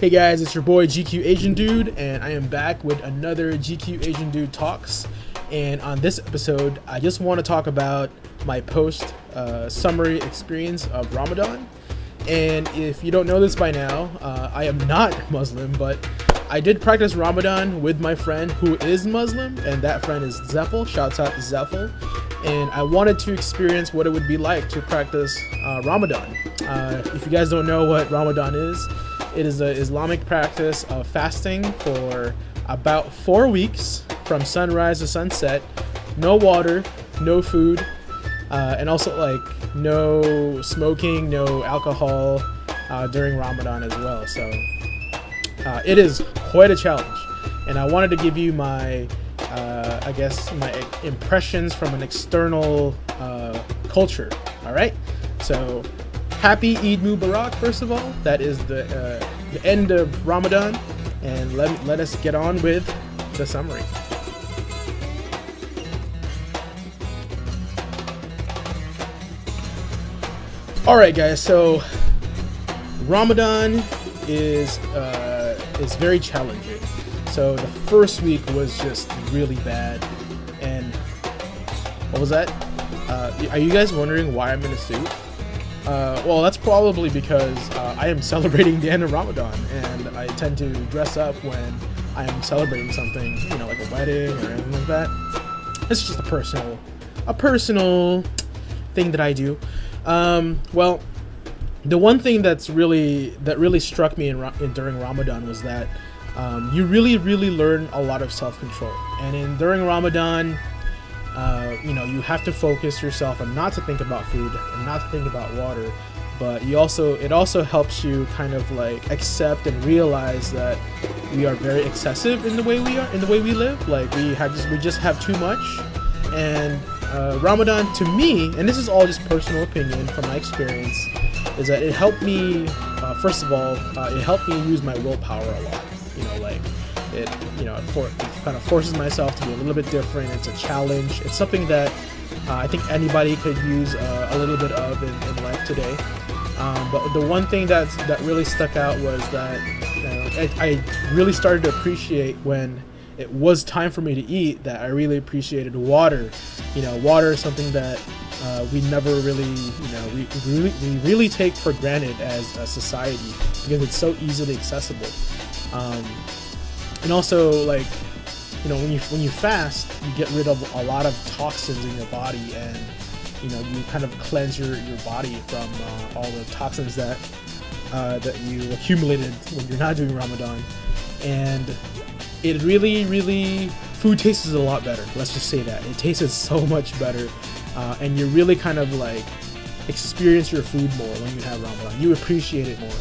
Hey guys, it's your boy GQAznDood, and I am back with another GQAznDood Talks. And on this episode, I just want to talk about my post summary experience of Ramadan. And if you don't know this by now, I am not Muslim, but I did practice Ramadan with my friend who is Muslim, and that friend is Zefel. Shouts out to Zefel. And I wanted to experience what it would be like to practice Ramadan. If you guys don't know what Ramadan is, it is an Islamic practice of fasting for about 4 weeks from sunrise to sunset. No water, no food, and also like no smoking, no alcohol during Ramadan as well. So it is quite a challenge, and I wanted to give you my my impressions from an external culture. All right, so happy Eid Mubarak, first of all. That is the end of Ramadan, and let us get on with the summary. All right, guys. So Ramadan is very challenging. So the first week was just really bad, and what was that? Are you guys wondering why I'm in a suit? Well, that's probably because I am celebrating the end of Ramadan, and I tend to dress up when I am celebrating something, you know, like a wedding or anything like that. It's just a personal thing that I do. Well, the one thing that really struck me during Ramadan was that you really learn a lot of self-control, and during Ramadan, you have to focus yourself on not to think about food and not to think about water, but it also helps you kind of like accept and realize that we are very excessive in the way we live. Like we just have too much. And Ramadan, to me, and this is all just personal opinion from my experience, is that it helped me. First of all, it helped me use my willpower a lot. It kind of forces myself to be a little bit different. It's a challenge. It's something that I think anybody could use a little bit of in life today. But the one thing that really stuck out was that I really started to appreciate when it was time for me to eat, that I really appreciated water. Water is something that we never really, we really take for granted as a society because it's so easily accessible. And also, like, when you fast, you get rid of a lot of toxins in your body, and you kind of cleanse your body from all the toxins that you accumulated when you're not doing Ramadan. And it really food tastes a lot better. Let's just say that it tasted so much better, and you really kind of like experience your food more when you have Ramadan. You appreciate it more,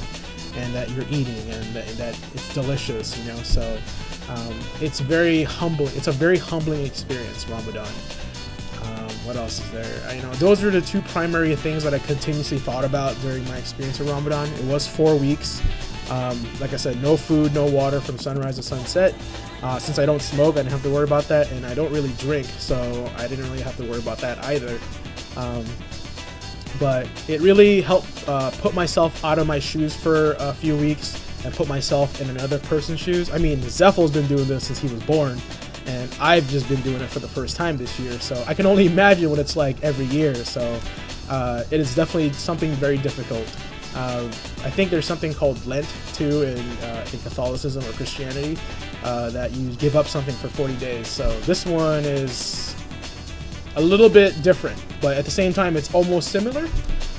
and that you're eating, and that it's delicious, So it's very humbling. It's a very humbling experience, Ramadan. What else is there? Those are the two primary things that I continuously thought about during my experience of Ramadan. It was 4 weeks. Like I said, no food, no water from sunrise to sunset. Since I don't smoke, I didn't have to worry about that, and I don't really drink, so I didn't really have to worry about that either. But it really helped put myself out of my shoes for a few weeks and put myself in another person's shoes. I mean, Zefel's been doing this since he was born, and I've just been doing it for the first time this year, so I can only imagine what it's like every year. So it is definitely something very difficult. I think there's something called Lent too in Catholicism or Christianity, that you give up something for 40 days. So this one is a little bit different, but at the same time it's almost similar.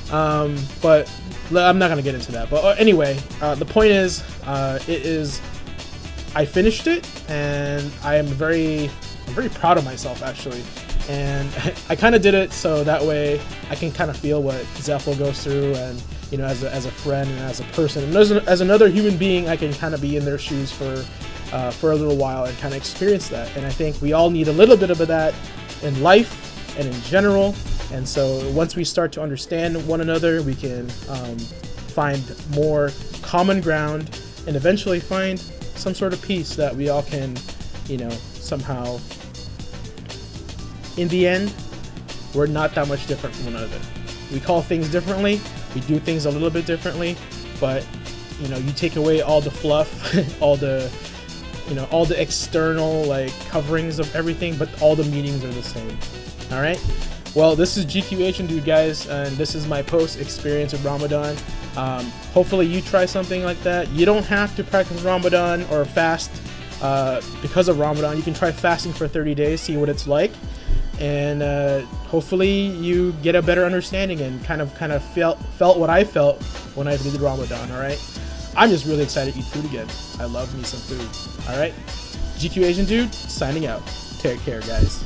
But I'm not gonna get into that. But anyway, the point is, I finished it, and I'm very proud of myself actually. And I kind of did it so that way I can kind of feel what Zefel goes through, and as a friend and as a person, and as another human being, I can kind of be in their shoes for a little while and kind of experience that. And I think we all need a little bit of that in life and in general. And so once we start to understand one another, we can find more common ground and eventually find some sort of peace that we all can, somehow, in the end, we're not that much different from one another. We call things differently, we do things a little bit differently, but you know, you take away all the fluff, all the, you know, all the external like coverings of everything, but all the meanings are the same. All right. Well, this is GQAzndood, guys, and this is my post experience of Ramadan. Hopefully you try something like that. You don't have to practice Ramadan or fast because of Ramadan. You can try fasting for 30 days, see what it's like, and hopefully you get a better understanding and kind of felt what I felt when I did Ramadan. All right. I'm just really excited to eat food again. I love me some food. All right. GQAzndood signing out. Take care, guys.